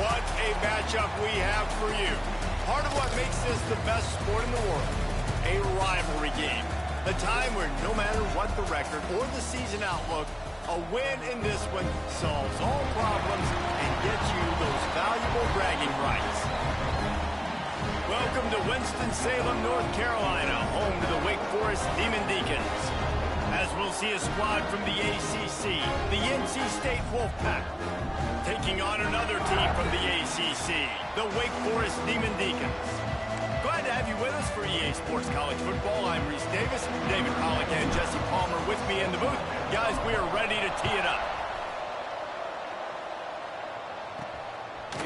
What a matchup we have for you. Part of what makes this the best sport in the world, a rivalry game. A time where no matter what the record or the season outlook, a win in this one solves all problems and gets you those valuable bragging rights. Welcome to Winston-Salem, North Carolina, home to the Wake Forest Demon Deacons. As we'll see a squad from the ACC, the NC State Wolfpack, taking on another team from the ACC, the Wake Forest Demon Deacons. Glad to have you with us for EA Sports College Football. I'm Reese Davis, David Pollack and Jesse Palmer with me in the booth. Guys, we are ready to tee it up.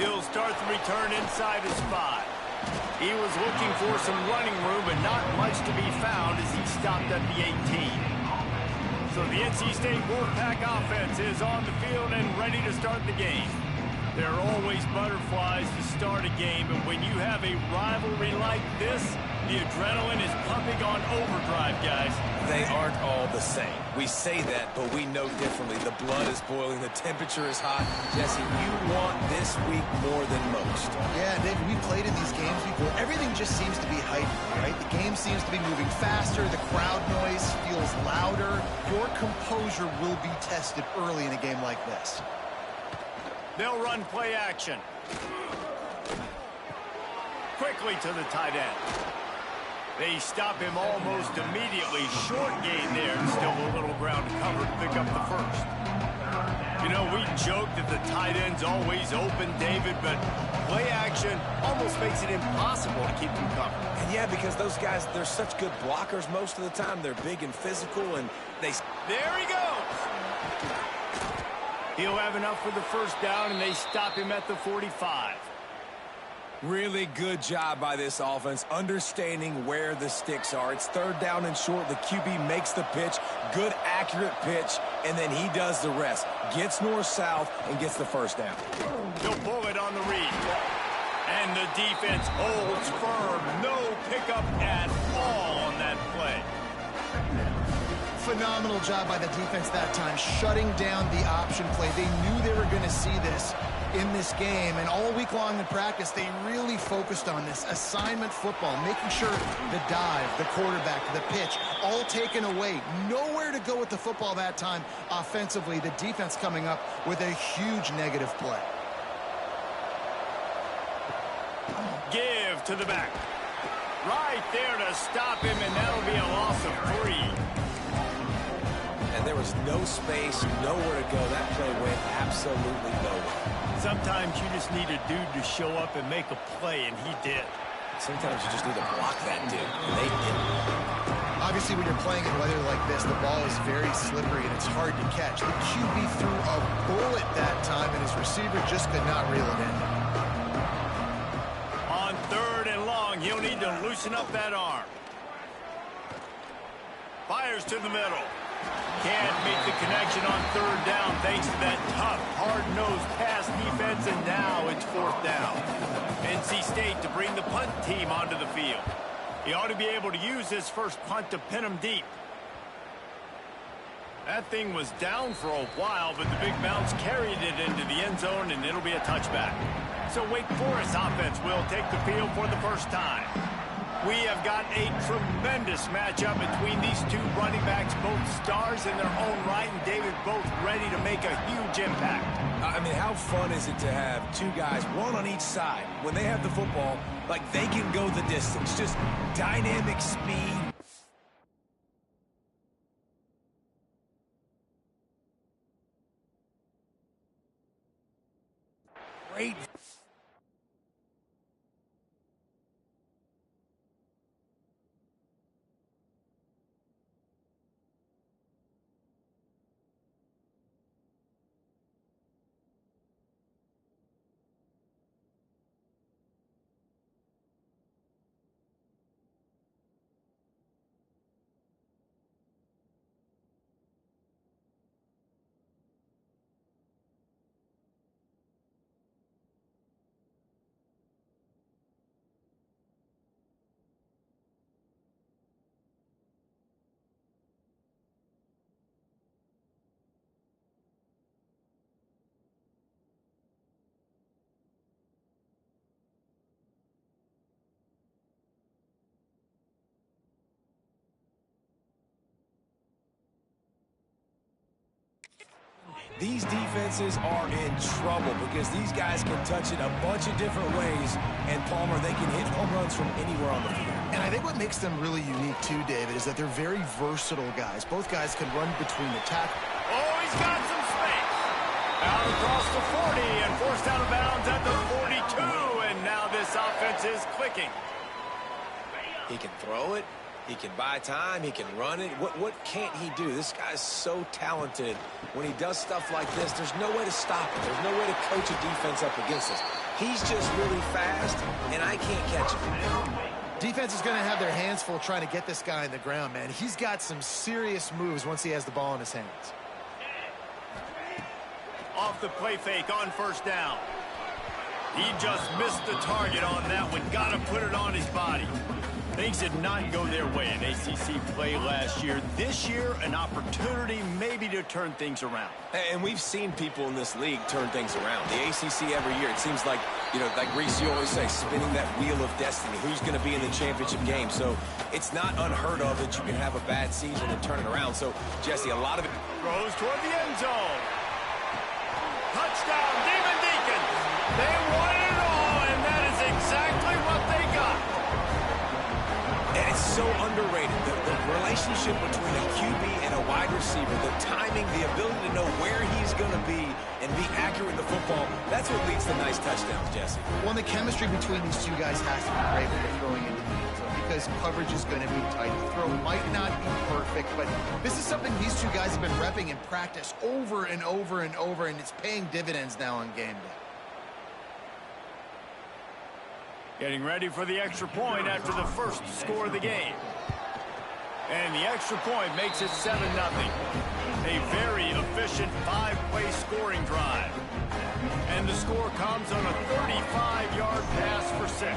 He'll start the return inside his 5. He was looking for some running room, but not much to be found as he stopped at the 18. So the NC State Wolfpack offense is on the field and ready to start the game. There are always butterflies to start a game, but when you have a rivalry like this, the adrenaline is pumping on overdrive, guys. They aren't all the same. We say that, but we know differently. The blood is boiling. The temperature is hot. Jesse, you want this week more than most. Yeah, David, we played in these games before. Everything just seems to be heightened, right? The game seems to be moving faster. The crowd noise feels louder. Your composure will be tested early in a game like this. They'll run play action. Quickly to the tight end. They stop him almost immediately. Short gain there. Still a little ground to cover to pick up the first. You know, we joke that the tight end's always open, David, but play action almost makes it impossible to keep them covered. And yeah, because those guys, they're such good blockers most of the time. They're big and physical, and they... There he goes! He'll have enough for the first down, and they stop him at the 45. Really good job by this offense, understanding where the sticks are. It's third down and short. The QB makes the pitch, good, accurate pitch, and then he does the rest. Gets north-south and gets the first down. He'll pull it on the read. And the defense holds firm. No pickup at all on that play. Phenomenal job by the defense that time, shutting down the option play. They knew they were going to see this in this game, and all week long in practice, they really focused on this assignment football, making sure the dive, the quarterback, the pitch, all taken away. Nowhere to go with the football that time offensively. The defense coming up with a huge negative play. Give to the back. Right there to stop him, and that'll be a loss of 3. And there was no space, nowhere to go. That play went absolutely nowhere. Sometimes you just need a dude to show up and make a play, and he did. Sometimes you just need to block that dude, and they didn't. Obviously, when you're playing in weather like this, the ball is very slippery, and it's hard to catch. The QB threw a bullet that time, and his receiver just could not reel it in. On 3rd and long, he'll need to loosen up that arm. Fires to the middle. Can't make the connection on 3rd down thanks to that tough, hard-nosed pass defense, and now it's 4th down. NC State to bring the punt team onto the field. He ought to be able to use this first punt to pin him deep. That thing was down for a while, but the big bounce carried it into the end zone, and it'll be a touchback. So Wake Forest offense will take the field for the first time. We have got a tremendous matchup between these two running backs, both stars in their own right, and David, both ready to make a huge impact. I mean, how fun is it to have two guys, one on each side, when they have the football, like they can go the distance, just dynamic speed. Great. These defenses are in trouble because these guys can touch it a bunch of different ways, and Palmer, they can hit home runs from anywhere on the field. And I think what makes them really unique too, David, is that they're very versatile guys. Both guys can run between the tackle. Oh, he's got some space. Out across the 40 and forced out of bounds at the 42, and now this offense is clicking. He can throw it. He can buy time. He can run it. What can't he do? This guy's so talented. When he does stuff like this, there's no way to stop it. There's no way to coach a defense up against us. He's just really fast, and I can't catch him. Defense is going to have their hands full trying to get this guy on the ground, man. He's got some serious moves once he has the ball in his hands. Off the play fake on first down. He just missed the target on that one. Got to put it on his body. Things did not go their way in ACC play last year. This year, an opportunity maybe to turn things around. And we've seen people in this league turn things around. The ACC every year, it seems like, you know, like Reese, you always say, spinning that wheel of destiny. Who's going to be in the championship game? So it's not unheard of that you can have a bad season and turn it around. So, Jesse, a lot of it Throws toward the end zone. Touchdown, Demon Deacons. They won it all, and that is exactly what they got. And it's so underrated. The relationship between a QB and a wide receiver, the timing, the ability to know where he's going to be and be accurate in the football, that's what leads to nice touchdowns, Jesse. Well, the chemistry between these two guys has to be great when they're throwing into the end zone because coverage is going to be tight. The throw might not be perfect, but this is something these two guys have been repping in practice over and over and over, and it's paying dividends now on game day. Getting ready for the extra point after the first score of the game. And the extra point makes it 7-0. A very efficient 5-play scoring drive. And the score comes on a 35-yard pass for 6.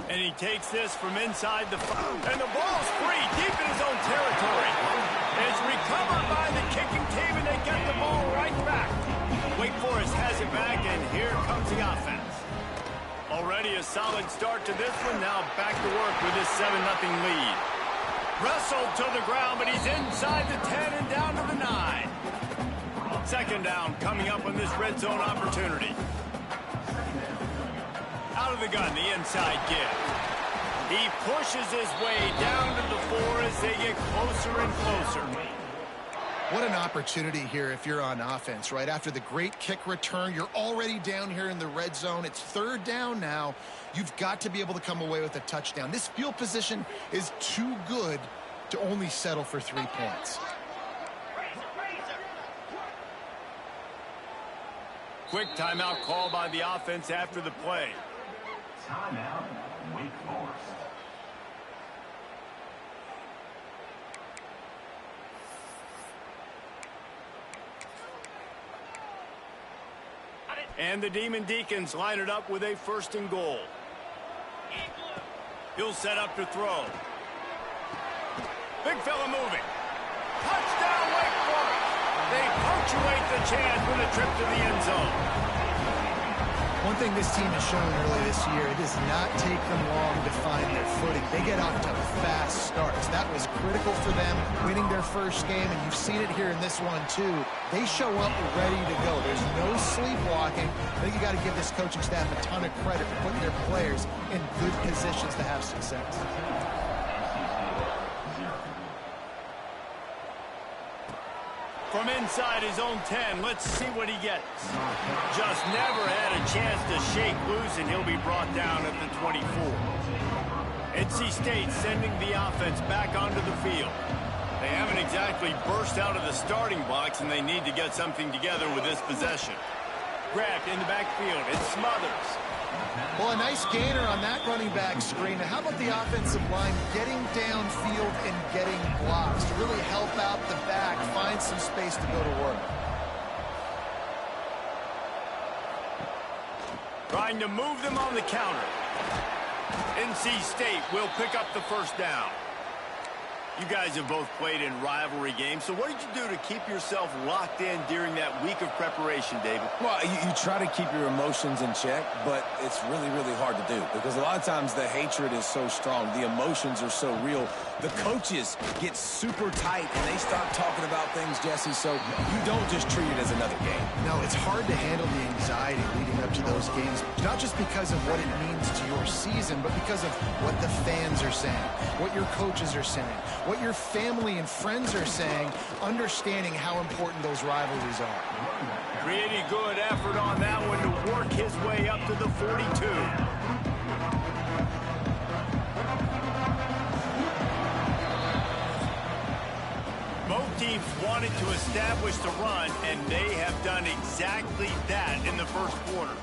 And he takes this from inside the 5. And the ball's free deep in his own territory. It's recovered by the kicking team, and they get the ball right back. Wake Forest has it back, and here comes the offense. Already a solid start to this one. Now back to work with this 7-0 lead. Wrestled to the ground, but he's inside the 10 and down to the 9. Second down coming up on this red zone opportunity. Out of the gun, the inside give. He pushes his way down to the 4 as they get closer and closer. What an opportunity here if you're on offense, right? After the great kick return, you're already down here in the red zone. It's third down now. You've got to be able to come away with a touchdown. This field position is too good to only settle for 3 points. Quick timeout call by the offense after the play. Timeout, Wake Forest. And the Demon Deacons line it up with a 1st and goal. He'll set up to throw. Big fella moving. Touchdown, Wake Forest. They punctuate the chance with a trip to the end zone. One thing this team has shown early this year, it does not take them long to find their footing. They get off to fast starts. That was critical for them, winning their first game, and you've seen it here in this one too. They show up ready to go. There's no sleepwalking. I think you got to give this coaching staff a ton of credit for putting their players in good positions to have success. From inside his own 10, let's see what he gets. Just never had a chance to shake loose, and he'll be brought down at the 24. NC State sending the offense back onto the field. They haven't exactly burst out of the starting blocks, and they need to get something together with this possession. Grabbed in the backfield, it's Smothers. Well, a nice gainer on that running back screen. Now, how about the offensive line getting downfield and getting blocks to really help out the back, find some space to go to work? Trying to move them on the counter. NC State will pick up the 1st down. You guys have both played in rivalry games, so what did you do to keep yourself locked in during that week of preparation, David? Well, you try to keep your emotions in check, but it's really, really hard to do because a lot of times the hatred is so strong. The emotions are so real. The coaches get super tight, and they start talking about things, Jesse, so you don't just treat it as another game. No, it's hard to handle the anxiety leading up to those games, not just because of what it means to your season, but because of what the fans are saying, what your coaches are saying, what your family and friends are saying, understanding how important those rivalries are. Pretty good effort on that one to work his way up to the 42. Both teams wanted to establish the run, and they have done exactly that in the first quarter.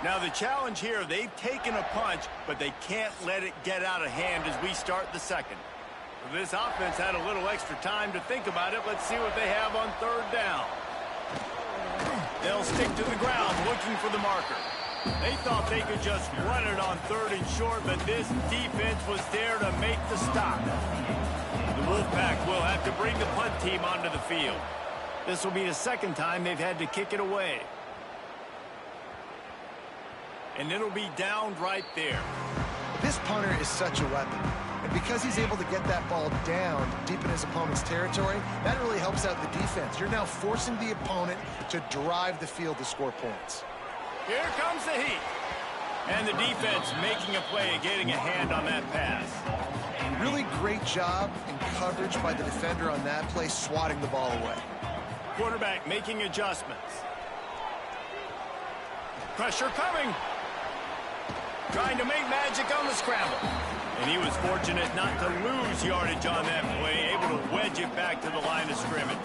Now the challenge here, they've taken a punch, but they can't let it get out of hand as we start the second. This offense had a little extra time to think about it. Let's see what they have on third down. They'll stick to the ground looking for the marker. They thought they could just run it on third and short, but this defense was there to make the stop. The Wolfpack will have to bring the punt team onto the field. This will be the second time they've had to kick it away. And it'll be down right there. This punter is such a weapon. And because he's able to get that ball down deep in his opponent's territory, that really helps out the defense. You're now forcing the opponent to drive the field to score points. Here comes the heat. And the defense making a play and getting a hand on that pass. Really great job in coverage by the defender on that play, swatting the ball away. Quarterback making adjustments. Pressure coming. Trying to make magic on the scramble. And he was fortunate not to lose yardage on that play, able to wedge it back to the line of scrimmage.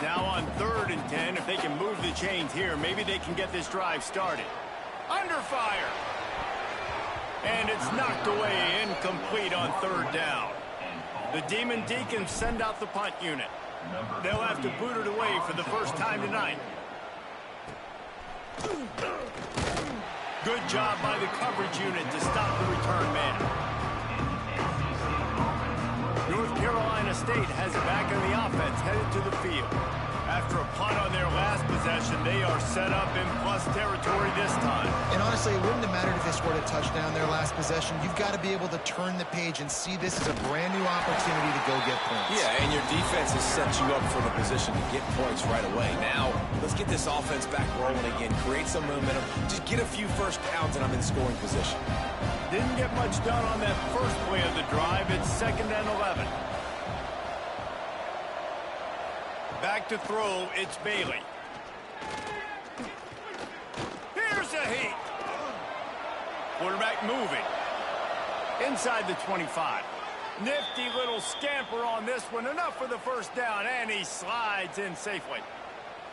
Now on 3rd and 10, if they can move the chains here, maybe they can get this drive started. Under fire. And it's knocked away, incomplete on 3rd down. The Demon Deacons send out the punt unit. They'll have to boot it away for the first time tonight. Good job by the coverage unit to stop the return man. North Carolina State has it back on the offense, headed to the field. After a punt on their last possession, they are set up in plus territory this time. And honestly, it wouldn't have mattered if they scored a touchdown their last possession. You've got to be able to turn the page and see this as a brand new opportunity to go get points. Yeah, and your defense has set you up for the position to get points right away. Now, let's get this offense back rolling again, create some momentum, just get a few first downs, and I'm in scoring position. Didn't get much done on that first play of the drive. It's 2nd and 11. Back to throw, it's Bailey. Here's a heat. Quarterback moving. Inside the 25. Nifty little scamper on this one. Enough for the first down, and he slides in safely.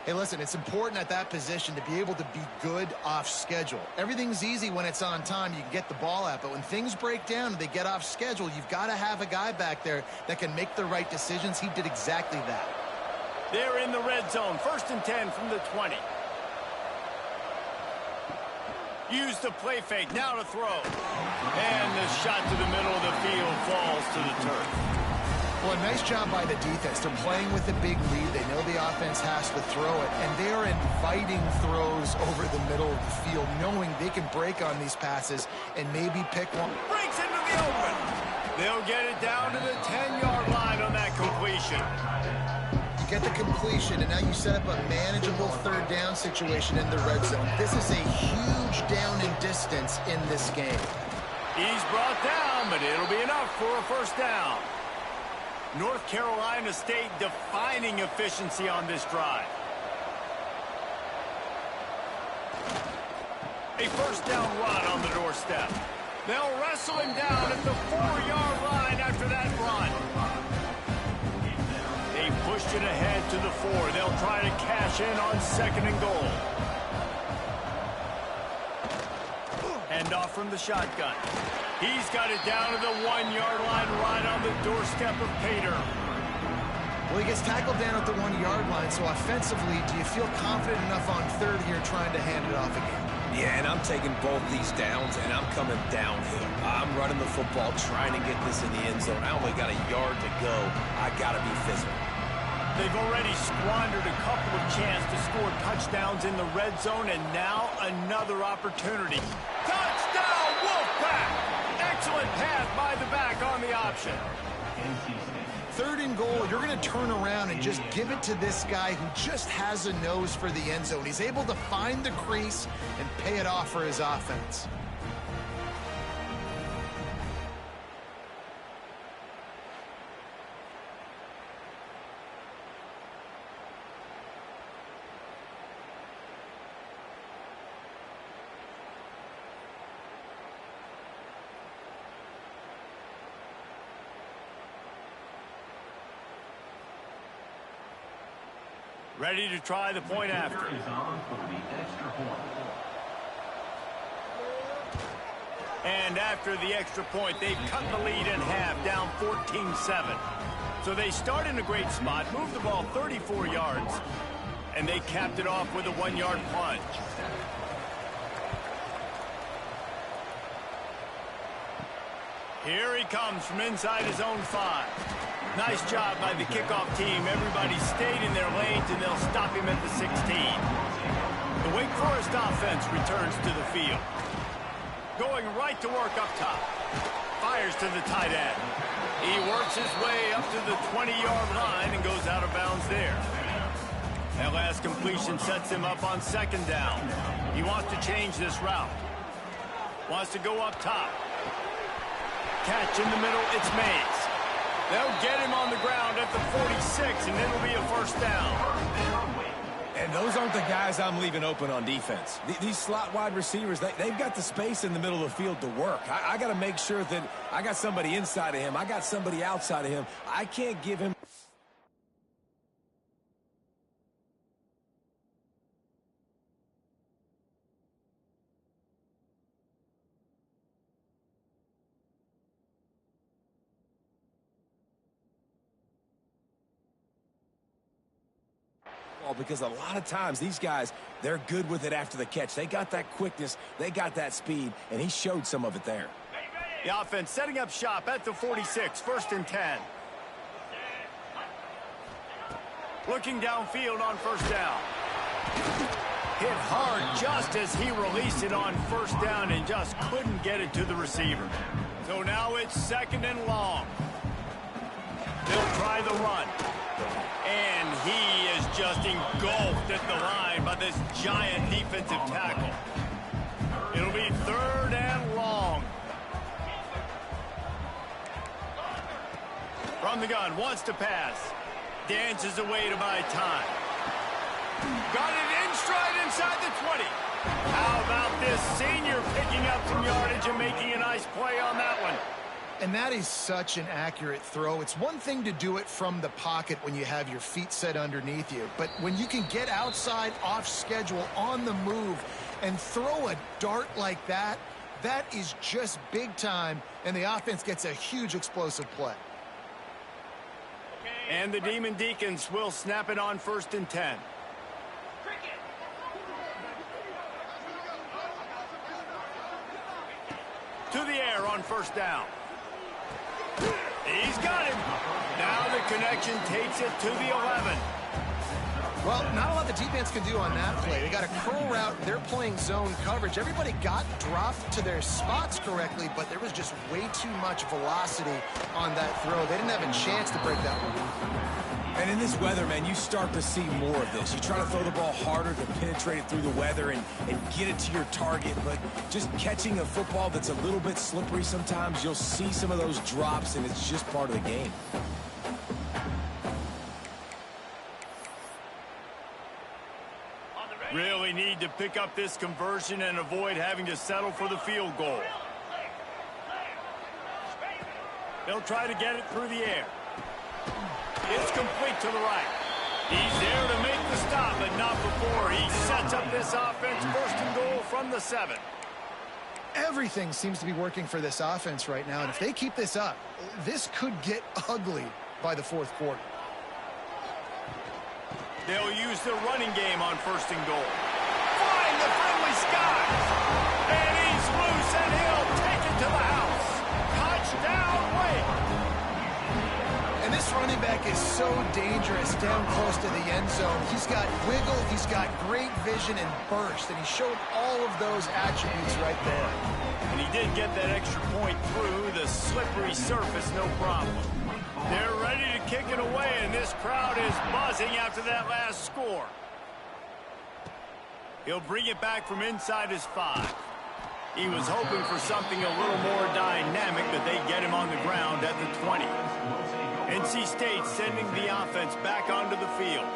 Hey, listen, it's important at that position to be able to be good off schedule. Everything's easy when it's on time. You can get the ball out, but when things break down and they get off schedule, you've got to have a guy back there that can make the right decisions. He did exactly that. They're in the red zone. 1st and 10 from the 20. Use the play fake. Now to throw. And the shot to the middle of the field falls to the turf. Well, a nice job by the defense. They're playing with a big lead. They know the offense has to throw it, and they are inviting throws over the middle of the field, knowing they can break on these passes and maybe pick one. Breaks into the open. They'll get it down to the 10-yard line on that completion. Get the completion, and now you set up a manageable 3rd down situation in the red zone. This is a huge down in distance in this game. He's brought down, but it'll be enough for a first down. North Carolina State defining efficiency on this drive. A first down run on the doorstep. They'll wrestle him down at the 4-yard line after that run. They pushed it ahead to the 4. They'll try to cash in on 2nd and goal. Hand off from the shotgun. He's got it down to the 1-yard line right on the doorstep of Pater. Well, he gets tackled down at the 1-yard line, so offensively, do you feel confident enough on third here trying to hand it off again? Yeah, and I'm taking both these downs, and I'm coming downhill. I'm running the football, trying to get this in the end zone. I only got a yard to go. I got to be physical. They've already squandered a couple of chances to score touchdowns in the red zone, and now another opportunity. Touchdown, Wolfpack! Excellent pass by the back on the option. Third and goal, you're going to turn around and just give it to this guy who just has a nose for the end zone. He's able to find the crease and pay it off for his offense. Ready to try the point after. And after the extra point, they've cut the lead in half, down 14-7. So they start in a great spot, move the ball 34 yards, and they capped it off with a 1-yard plunge. Here he comes from inside his own 5. Nice job by the kickoff team. Everybody stayed in their lanes, and they'll stop him at the 16. The Wake Forest offense returns to the field. Going right to work up top. Fires to the tight end. He works his way up to the 20-yard line and goes out of bounds there. That last completion sets him up on second down. He wants to change this route. Wants to go up top. Catch in the middle, it's Mays. They'll get him on the ground at the 46, and it'll be a first down. And those aren't the guys I'm leaving open on defense. These slot wide receivers, they've got the space in the middle of the field to work. I got to make sure that I got somebody inside of him. I got somebody outside of him. I can't give him... because a lot of times these guys, they're good with it after the catch. They got that quickness, they got that speed, and he showed some of it there. The offense setting up shop at the 46, 1st and 10. Looking downfield on first down. Hit hard just as he released it on first down and just couldn't get it to the receiver. So now it's 2nd and long. They'll try the run. And he is just engulfed at the line by this giant defensive tackle. It'll be 3rd and long. From the gun, wants to pass. Dances away to buy time. Got it in stride inside the 20. How about this senior picking up some yardage and making a nice play on that one? And that is such an accurate throw. It's one thing to do it from the pocket when you have your feet set underneath you, but when you can get outside, off schedule, on the move, and throw a dart like that, that is just big time, and the offense gets a huge explosive play. And the Demon Deacons will snap it on 1st and 10. To the air on first down. He's got him. Now the connection takes it to the 11. Well, not a lot the defense can do on that play. They got a curl route. They're playing zone coverage. Everybody got dropped to their spots correctly, but there was just way too much velocity on that throw. They didn't have a chance to break that one. And in this weather, man, you start to see more of this. You try to throw the ball harder to penetrate it through the weather and get it to your target, but just catching a football that's a little bit slippery sometimes, you'll see some of those drops, and it's just part of the game. Really need to pick up this conversion and avoid having to settle for the field goal. They'll try to get it through the air. It's complete to the right. He's there to make the stop, but not before he sets up this offense. 1st and goal from the 7. Everything seems to be working for this offense right now, and if they keep this up, this could get ugly by the 4th quarter. They'll use the running game on 1st and goal. Flying the friendly skies. And he's loose, and he'll take it to the house. Touchdown, Wake. And this running back is so dangerous down close to the end zone. He's got wiggle, he's got great vision and burst, and he showed all of those attributes right there. And he did get that extra point through the slippery surface, no problem. They're ready to kick it away, and this crowd is buzzing after that last score. He'll bring it back from inside his 5. He was hoping for something a little more dynamic, but they get him on the ground at the 20. NC State sending the offense back onto the field.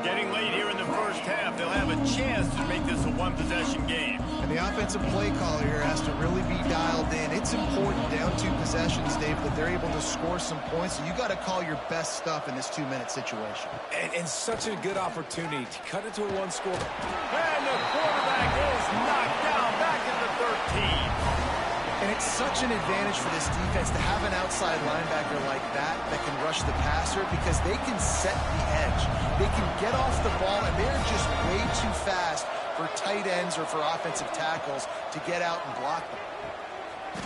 Getting late here in the first half, they'll have a chance to make this a one-possession game. And the offensive play caller here has to really be dialed in. It's important down 2 possessions, Dave, that they're able to score some points. So you got to call your best stuff in this 2-minute situation. And such a good opportunity to cut it to a 1-score. And the quarterback is knocked down back at the 13. And it's such an advantage for this defense to have an outside linebacker like that can rush the passer, because they can set the edge. They can get off the ball, and they're just way too fast for tight ends or for offensive tackles to get out and block them.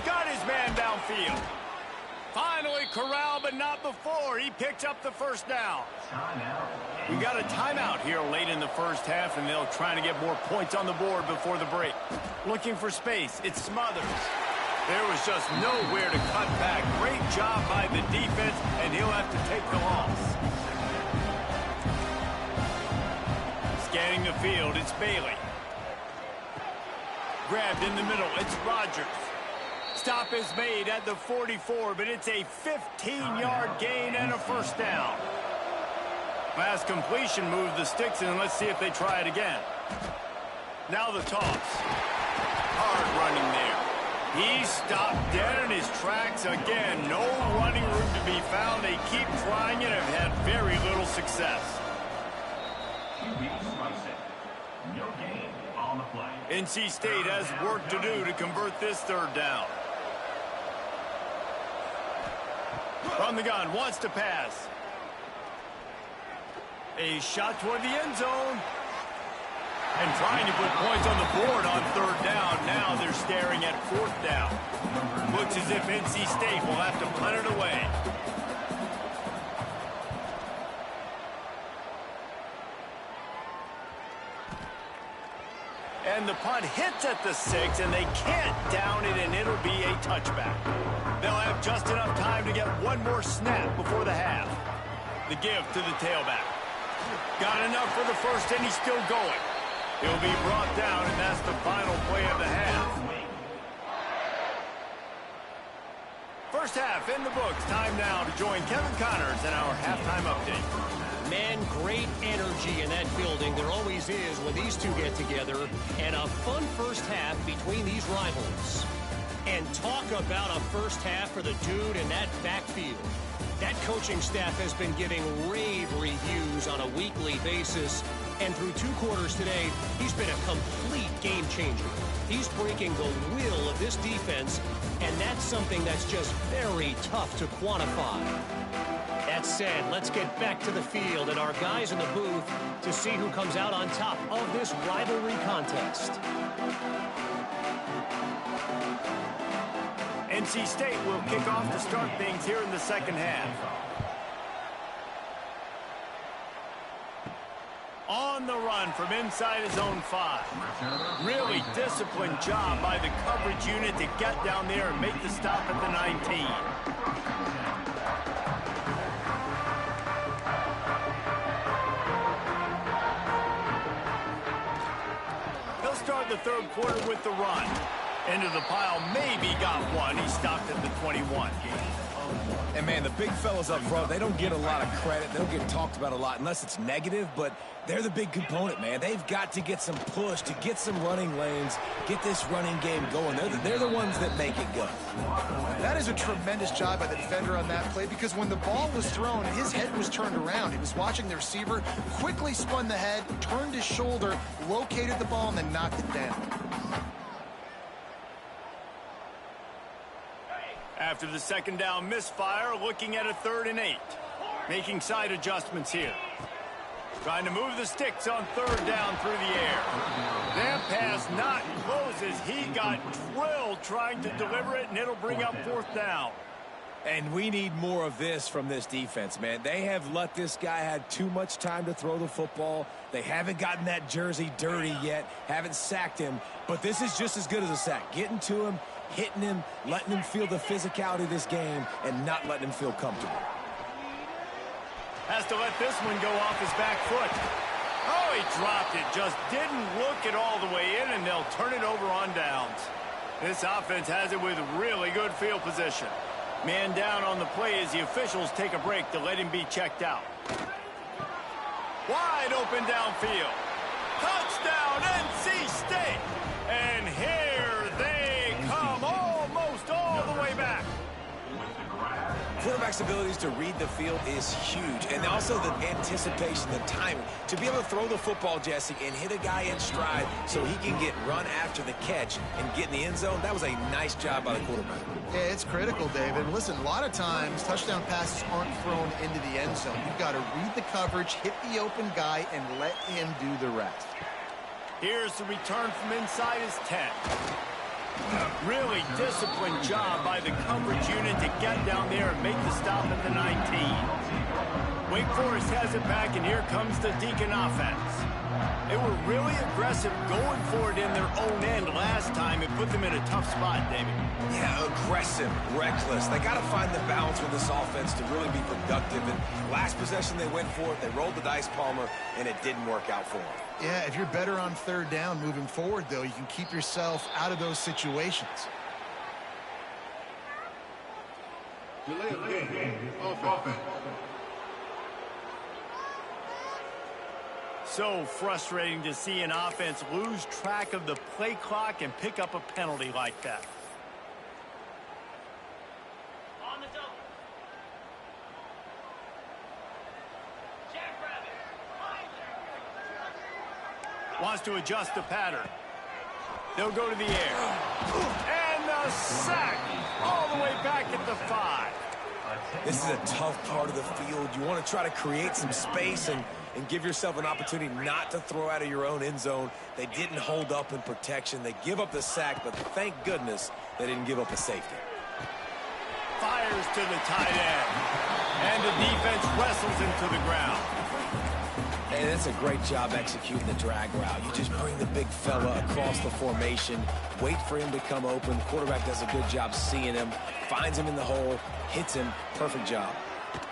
Got his man downfield. Finally corralled, but not before. He picked up the 1st down. We got a timeout here late in the first half, and they'll try to get more points on the board before the break. Looking for space. It's Smothers. There was just nowhere to cut back. Great job by the defense, and he'll have to take the loss. Scanning the field, it's Bailey. Grabbed in the middle, it's Rogers. Stop is made at the 44, but it's a 15-yard gain and a 1st down. Last completion moved the sticks, and let's see if they try it again. Now the toss. Hard running there. He stopped dead in his tracks again. No running room to be found. They keep trying it and have had very little success. NC State has work to do to convert this 3rd down. From the gun, wants to pass. A shot toward the end zone. And trying to put points on the board on 3rd down. Now they're staring at 4th down. Looks as if NC State will have to punt it away. And the punt hits at the 6, and they can't down it, and it'll be a touchback. They'll have just enough time to get one more snap before the half. The give to the tailback. Got enough for the 1st, and he's still going. He'll be brought down, and that's the final play of the half. First half in the books. Time now to join Kevin Connors in our halftime update. Man, great energy in that building. There always is when these two get together. And a fun first half between these rivals. And talk about a first half for the dude in that backfield. That coaching staff has been giving rave reviews on a weekly basis. And through 2 quarters today, he's been a complete game changer. He's breaking the will of this defense, and that's something that's just very tough to quantify. That said, let's get back to the field and our guys in the booth to see who comes out on top of this rivalry contest. NC State will kick off to start things here in the second half. On the run from inside his own 5. Really disciplined job by the coverage unit to get down there and make the stop at the 19. He'll start the 3rd quarter with the run. Into the pile, maybe got one. He stopped at the 21. And, man, the big fellas up front, they don't get a lot of credit. They don't get talked about a lot unless it's negative, but they're the big component, man. They've got to get some push, to get some running lanes, get this running game going. They're the ones that make it go. That is a tremendous job by the defender on that play, because when the ball was thrown, his head was turned around. He was watching the receiver, quickly spun the head, turned his shoulder, located the ball, and then knocked it down. After the 2nd down misfire, looking at a 3rd and 8. Making side adjustments here. Trying to move the sticks on third down through the air. That pass not close as he got drilled trying to deliver it, and it'll bring up fourth down. And we need more of this from this defense, man. They have let this guy have too much time to throw the football. They haven't gotten that jersey dirty yet, haven't sacked him. But this is just as good as a sack. Getting to him, hitting him, letting him feel the physicality of this game, and not letting him feel comfortable. Has to let this one go off his back foot. Oh, he dropped it. Just didn't look it all the way in, and they'll turn it over on downs. This offense has it with really good field position. Man down on the play as the officials take a break to let him be checked out. Wide open downfield. Touchdown, NC State. And here they come, almost all the way back. Quarterback's abilities to read the field is huge, and also the anticipation, the timing. To be able to throw the football, Jesse, and hit a guy in stride so he can get run after the catch and get in the end zone, that was a nice job by the quarterback. Yeah, it's critical, David. Listen, a lot of times touchdown passes aren't thrown into the end zone. You've got to read the coverage, hit the open guy, and let him do the rest. Here's the return from inside his 10. Really disciplined job by the coverage unit to get down there and make the stop at the 19. Wake Forest has it back, and here comes the Deacon offense. They were really aggressive going for it in their own end last time. It put them in a tough spot, David. Yeah, aggressive, reckless. They got to find the balance with this offense to really be productive. And last possession they went for it, they rolled the dice, Palmer, and it didn't work out for them. Yeah, if you're better on third down moving forward, though, you can keep yourself out of those situations. Delay of game. Offense. So frustrating to see an offense lose track of the play clock and pick up a penalty like that. On the double. Jackrabbit. Wants to adjust the pattern. They'll go to the air. And the sack all the way back at the 5. This is a tough part of the field. You want to try to create some space and give yourself an opportunity not to throw out of your own end zone. They didn't hold up in protection. They give up the sack, but thank goodness they didn't give up a safety. Fires to the tight end. And the defense wrestles him to the ground. And it's a great job executing the drag route. You just bring the big fella across the formation, wait for him to come open. The quarterback does a good job seeing him, finds him in the hole, hits him. Perfect job.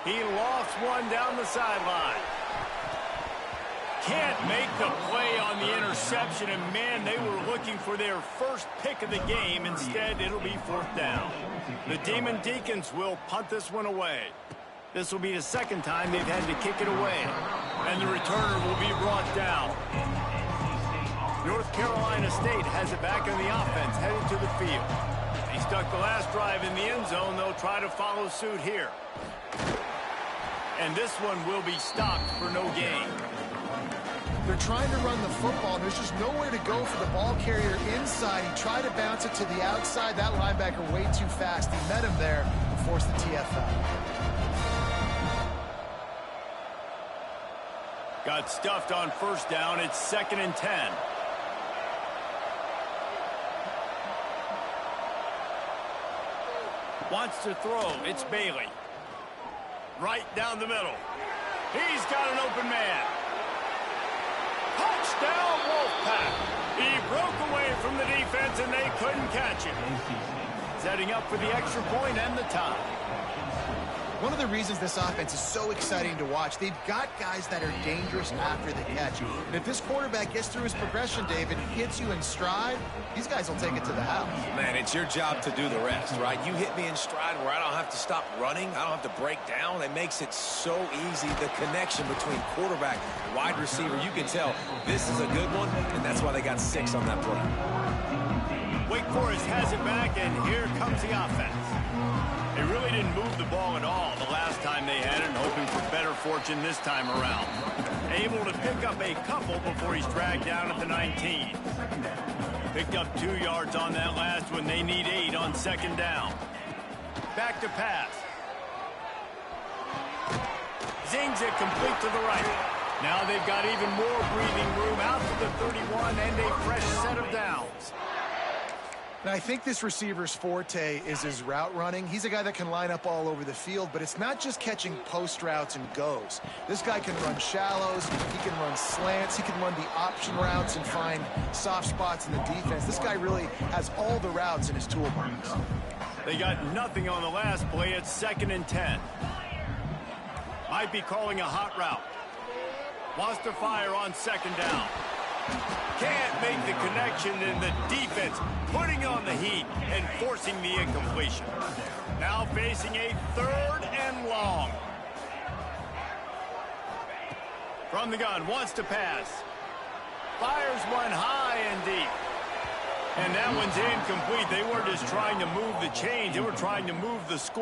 He lofts one down the sideline. Can't make the play on the interception, and man, they were looking for their first pick of the game. Instead, it'll be fourth down. The Demon Deacons will punt this one away. This will be the second time they've had to kick it away, and the returner will be brought down. North Carolina State has it back on the offense, headed to the field. He stuck the last drive in the end zone. They'll try to follow suit here. And this one will be stopped for no gain. They're trying to run the football. There's just nowhere to go for the ball carrier inside. He tried to bounce it to the outside. That linebacker way too fast. He met him there and forced the TFL. Got stuffed on first down. It's 2nd and 10. Wants to throw. It's Bailey. Right down the middle. He's got an open man. Touchdown, Wolfpack. He broke away from the defense, and they couldn't catch him. Setting up for the extra point and the tie. One of the reasons this offense is so exciting to watch, they've got guys that are dangerous after the catch. And if this quarterback gets through his progression, David, hits you in stride, these guys will take it to the house. Man, it's your job to do the rest, right? You hit me in stride where I don't have to stop running. I don't have to break down. It makes it so easy. The connection between quarterback and wide receiver, you can tell this is a good one, and that's why they got 6 on that play. Wake Forest has it back, and here comes the offense. They really didn't move the ball at all the last time they had it, and hoping for better fortune this time around. Able to pick up a couple before he's dragged down at the 19. Picked up 2 yards on that last one. They need 8 on 2nd down. Back to pass. Zings it complete to the right. Now they've got even more breathing room out to the 31 and a fresh set of downs. And I think this receiver's forte is his route running. He's a guy that can line up all over the field, but it's not just catching post routes and goes. This guy can run shallows, he can run slants, he can run the option routes and find soft spots in the defense. This guy really has all the routes in his toolbox. They got nothing on the last play. It's 2nd and 10. Might be calling a hot route. Wants to fire on 2nd down. Can't make the connection, and the defense putting on the heat and forcing the incompletion. Now facing a 3rd and long. From the gun, wants to pass. Fires one high and deep. And that one's incomplete. They weren't just trying to move the chains. They were trying to move the score.